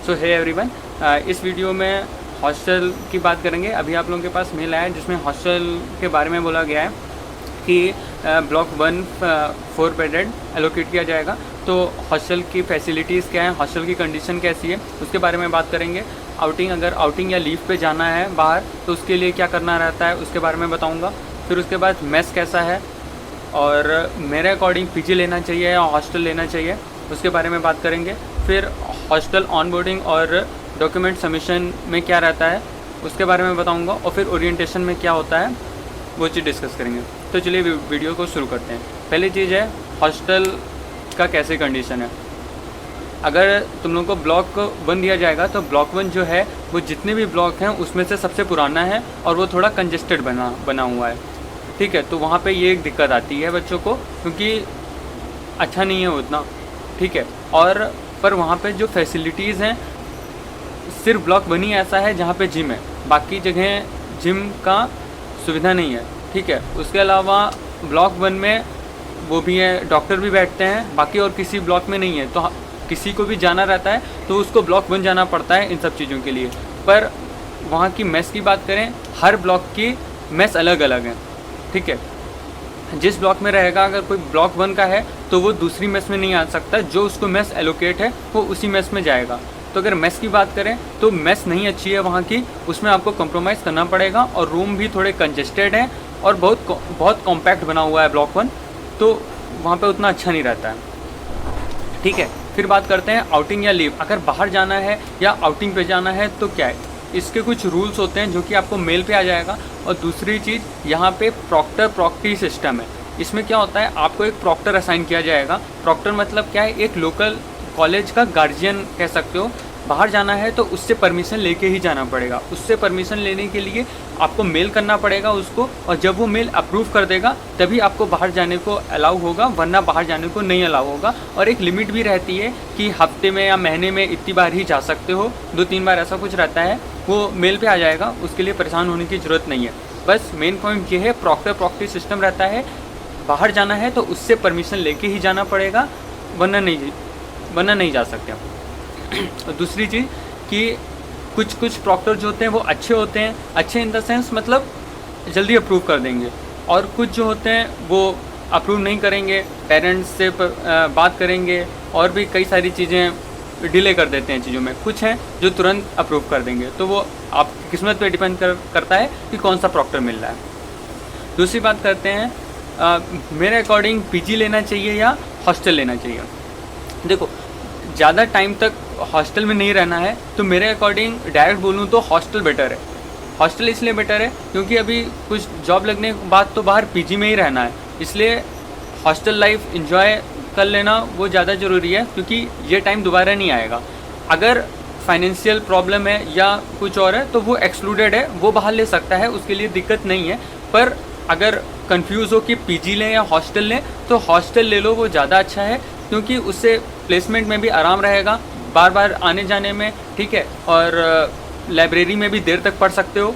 सो hey everyone, इस video में hostel की बात करेंगे। अभी आप लोगों के पास मेल आया है जिसमें हॉस्टल के बारे में बोला गया है कि ब्लॉक 1 4 बेडेड एलोकेट किया जाएगा। तो हॉस्टल की फैसिलिटीज़ क्या है, हॉस्टल की कंडीशन कैसी है, उसके बारे में बात करेंगे। अगर आउटिंग या लीव पे जाना है बाहर तो उसके लिए क्या करना रहता है उसके बारे में बताऊंगा। फिर उसके बाद मेस कैसा है और मेरे अकॉर्डिंग पीजी लेना चाहिए या हॉस्टल लेना चाहिए, उसके बारे में बात करेंगे। फिर हॉस्टल ऑनबोर्डिंग और डॉक्यूमेंट सबमिशन में क्या रहता है उसके बारे में बताऊंगा, और फिर ओरिएंटेशन में क्या होता है वो चीज़ डिस्कस करेंगे। तो चलिए वीडियो को शुरू करते हैं। पहली चीज़ है हॉस्टल का कैसे कंडीशन है। अगर तुम लोग को ब्लॉक 1 दिया जाएगा तो ब्लॉक 1 जो है वो जितने भी ब्लॉक हैं उसमें से सबसे पुराना है और वो थोड़ा कंजेस्टेड बना हुआ है, ठीक है। तो वहाँ पे ये एक दिक्कत आती है बच्चों को, क्योंकि अच्छा नहीं है उतना, ठीक है। और पर वहाँ पे जो फैसिलिटीज़ हैं, सिर्फ ब्लॉक 1 ही ऐसा है जहाँ पे जिम है, बाकी जगह जिम का सुविधा नहीं है, ठीक है। उसके अलावा ब्लॉक 1 में वो भी है, डॉक्टर भी बैठते हैं, बाकी और किसी ब्लॉक में नहीं है। तो किसी को भी जाना रहता है तो उसको ब्लॉक 1 जाना पड़ता है इन सब चीज़ों के लिए। पर वहाँ की मेस की बात करें, हर ब्लॉक की मेस अलग अलग है, ठीक है। जिस ब्लॉक में रहेगा, अगर कोई ब्लॉक 1 का है तो वो दूसरी मेस में नहीं आ सकता, जो उसको मेस एलोकेट है वो उसी मेस में जाएगा। तो अगर मेस की बात करें तो मेस नहीं अच्छी है वहाँ की, उसमें आपको कॉम्प्रोमाइज़ करना पड़ेगा, और रूम भी थोड़े कंजेस्टेड हैं और बहुत कॉम्पैक्ट बना हुआ है ब्लॉक 1, तो वहाँ पे उतना अच्छा नहीं रहता है, ठीक है। फिर बात करते हैं आउटिंग या लीव। अगर बाहर जाना है या आउटिंग पे जाना है तो क्या है, इसके कुछ रूल्स होते हैं जो कि आपको मेल पे आ जाएगा। और दूसरी चीज़, यहाँ पे प्रॉक्टी सिस्टम है। इसमें क्या होता है, आपको एक प्रॉक्टर असाइन किया जाएगा। प्रॉक्टर मतलब क्या है, एक लोकल कॉलेज का गार्जियन कह सकते हो। बाहर जाना है तो उससे परमिशन लेके ही जाना पड़ेगा। उससे परमिशन लेने के लिए आपको मेल करना पड़ेगा उसको, और जब वो मेल अप्रूव कर देगा तभी आपको बाहर जाने को अलाउ होगा, वरना बाहर जाने को नहीं अलाउ होगा। और एक लिमिट भी रहती है कि हफ्ते में या महीने में इतनी बार ही जा सकते हो, 2-3 बार ऐसा कुछ रहता है, वो मेल पे आ जाएगा, उसके लिए परेशान होने की ज़रूरत नहीं है। बस मेन पॉइंट ये है, प्रॉक्टी सिस्टम रहता है। बाहर जाना है तो उससे परमिशन लेके ही जाना पड़ेगा, वरना नहीं जा सकते। और दूसरी चीज़ कि कुछ प्रॉक्टर जो होते हैं वो अच्छे होते हैं, अच्छे इन द सेंस मतलब जल्दी अप्रूव कर देंगे, और कुछ जो होते हैं वो अप्रूव नहीं करेंगे, पेरेंट्स से बात करेंगे, और भी कई सारी चीज़ें डिले कर देते हैं चीज़ों में। कुछ हैं जो तुरंत अप्रूव कर देंगे, तो वो आपकी किस्मत पे डिपेंड करता है कि कौन सा प्रॉक्टर मिल रहा है। दूसरी बात करते हैं, मेरे अकॉर्डिंग पीजी लेना चाहिए या हॉस्टल लेना चाहिए। देखो, ज़्यादा टाइम तक हॉस्टल में नहीं रहना है तो मेरे अकॉर्डिंग डायरेक्ट बोलूँ तो हॉस्टल बेटर है। हॉस्टल इसलिए बेटर है क्योंकि अभी कुछ जॉब लगने के बाद तो बाहर पीजी में ही रहना है, इसलिए हॉस्टल लाइफ एंजॉय कर लेना वो ज़्यादा ज़रूरी है, क्योंकि ये टाइम दोबारा नहीं आएगा। अगर फाइनेंशियल प्रॉब्लम है या कुछ और है तो वो एक्सक्लूडेड है, वो बाहर ले सकता है, उसके लिए दिक्कत नहीं है। पर अगर कंफ्यूज हो कि पीजी लें या हॉस्टल लें तो हॉस्टल ले लो, वो ज़्यादा अच्छा है, क्योंकि उससे प्लेसमेंट में भी आराम रहेगा, बार बार आने जाने में, ठीक है। और लाइब्रेरी में भी देर तक पढ़ सकते हो।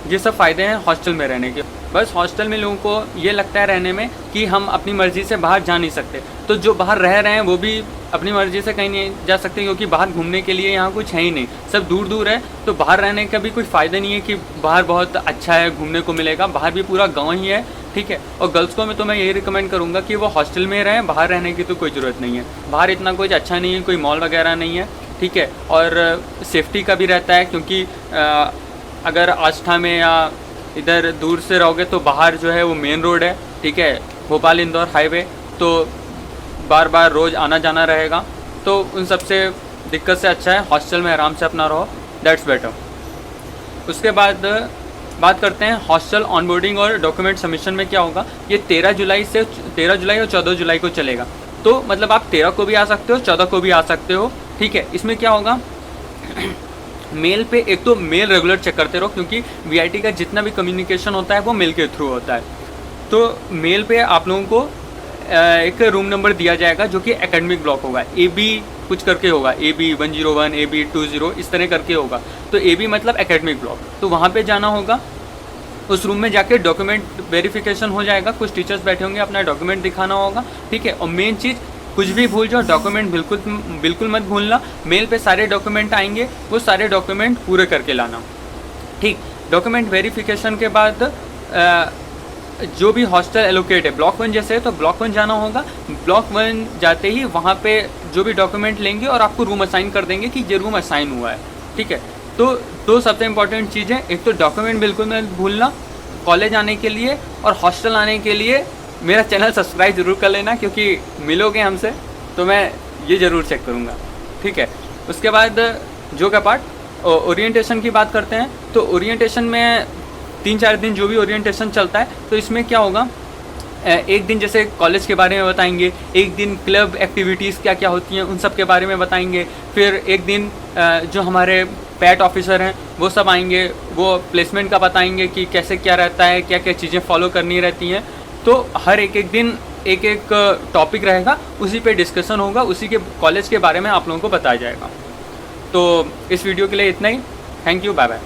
ये सब फ़ायदे हैं हॉस्टल में रहने के। बस हॉस्टल में लोगों को ये लगता है रहने में कि हम अपनी मर्ज़ी से बाहर जा नहीं सकते, तो जो बाहर रह रहे हैं वो भी अपनी मर्ज़ी से कहीं नहीं जा सकते, क्योंकि बाहर घूमने के लिए यहाँ कुछ है ही नहीं, सब दूर दूर है। तो बाहर रहने का भी कोई फ़ायदा नहीं है कि बाहर बहुत अच्छा है, घूमने को मिलेगा। बाहर भी पूरा गाँव ही है, ठीक है। और गर्ल्स को मैं यही रिकमेंड करूँगा कि वो हॉस्टल में रहें, बाहर रहने की तो कोई ज़रूरत नहीं है। बाहर इतना कुछ अच्छा नहीं है, कोई मॉल वगैरह नहीं है, ठीक है। और सेफ्टी का भी रहता है, क्योंकि अगर आस्था में या इधर दूर से रहोगे तो बाहर जो है वो मेन रोड है, ठीक है, भोपाल इंदौर हाईवे, तो बार बार रोज़ आना जाना रहेगा। तो उन सब से दिक्कत से अच्छा है हॉस्टल में आराम से अपना रहो, दैट्स बेटर। उसके बाद बात करते हैं हॉस्टल ऑनबोर्डिंग और डॉक्यूमेंट सबमिशन में क्या होगा। ये 13 जुलाई और 14 जुलाई को चलेगा। तो मतलब आप 13 को भी आ सकते हो, 14 को भी आ सकते हो, ठीक है। इसमें क्या होगा, मेल पे एक तो मेल रेगुलर चेक करते रहो, क्योंकि वीआईटी का जितना भी कम्युनिकेशन होता है वो मेल के थ्रू होता है। तो मेल पे आप लोगों को एक रूम नंबर दिया जाएगा जो कि एकेडमिक ब्लॉक होगा, AB कुछ करके होगा, AB 101, AB 20 इस तरह करके होगा। तो AB मतलब एकेडमिक ब्लॉक, तो वहाँ पे जाना होगा। उस रूम में जाके डॉक्यूमेंट वेरिफिकेशन हो जाएगा, कुछ टीचर्स बैठे होंगे, अपना डॉक्यूमेंट दिखाना होगा, ठीक है। और मेन चीज़ कुछ भी भूल जाओ, डॉक्यूमेंट बिल्कुल मत भूलना। मेल पे सारे डॉक्यूमेंट आएंगे, वो सारे डॉक्यूमेंट पूरे करके लाना। ठीक, डॉक्यूमेंट वेरिफिकेशन के बाद जो भी हॉस्टल एलोकेट है ब्लॉक 1 जैसे है तो ब्लॉक 1 जाना होगा। ब्लॉक 1 जाते ही वहाँ पे जो भी डॉक्यूमेंट लेंगे और आपको रूम असाइन कर देंगे कि ये रूम असाइन हुआ है। ठीक है, तो दो सबसे इंपॉर्टेंट चीज़ें, एक तो डॉक्यूमेंट बिल्कुल मत भूलना कॉलेज आने के लिए, और हॉस्टल आने के लिए मेरा चैनल सब्सक्राइब ज़रूर कर लेना, क्योंकि मिलोगे हमसे तो मैं ये ज़रूर चेक करूँगा। ठीक है, उसके बाद जो का पार्ट ओरिएंटेशन की बात करते हैं। तो ओरिएंटेशन में 3-4 दिन जो भी ओरिएंटेशन चलता है, तो इसमें क्या होगा, एक दिन जैसे कॉलेज के बारे में बताएंगे, एक दिन क्लब एक्टिविटीज़ क्या क्या होती हैं उन सब के बारे में बताएंगे, फिर एक दिन जो हमारे पैट ऑफिसर हैं वो सब आएंगे, वो प्लेसमेंट का बताएंगे कि कैसे क्या रहता है, क्या क्या चीज़ें फॉलो करनी रहती हैं। तो हर एक दिन एक एक टॉपिक रहेगा, उसी पे डिस्कशन होगा, उसी के कॉलेज के बारे में आप लोगों को बताया जाएगा। तो इस वीडियो के लिए इतना ही। Thank you, bye bye.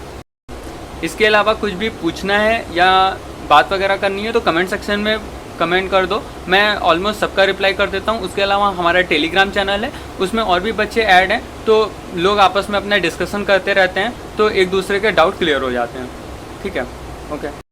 इसके अलावा कुछ भी पूछना है या बात वगैरह करनी है तो कमेंट सेक्शन में कमेंट कर दो, मैं ऑलमोस्ट सबका रिप्लाई कर देता हूँ। उसके अलावा हमारा टेलीग्राम चैनल है, उसमें और भी बच्चे ऐड हैं, तो लोग आपस में अपना डिस्कशन करते रहते हैं, तो एक दूसरे के डाउट क्लियर हो जाते हैं। ठीक है, ओके।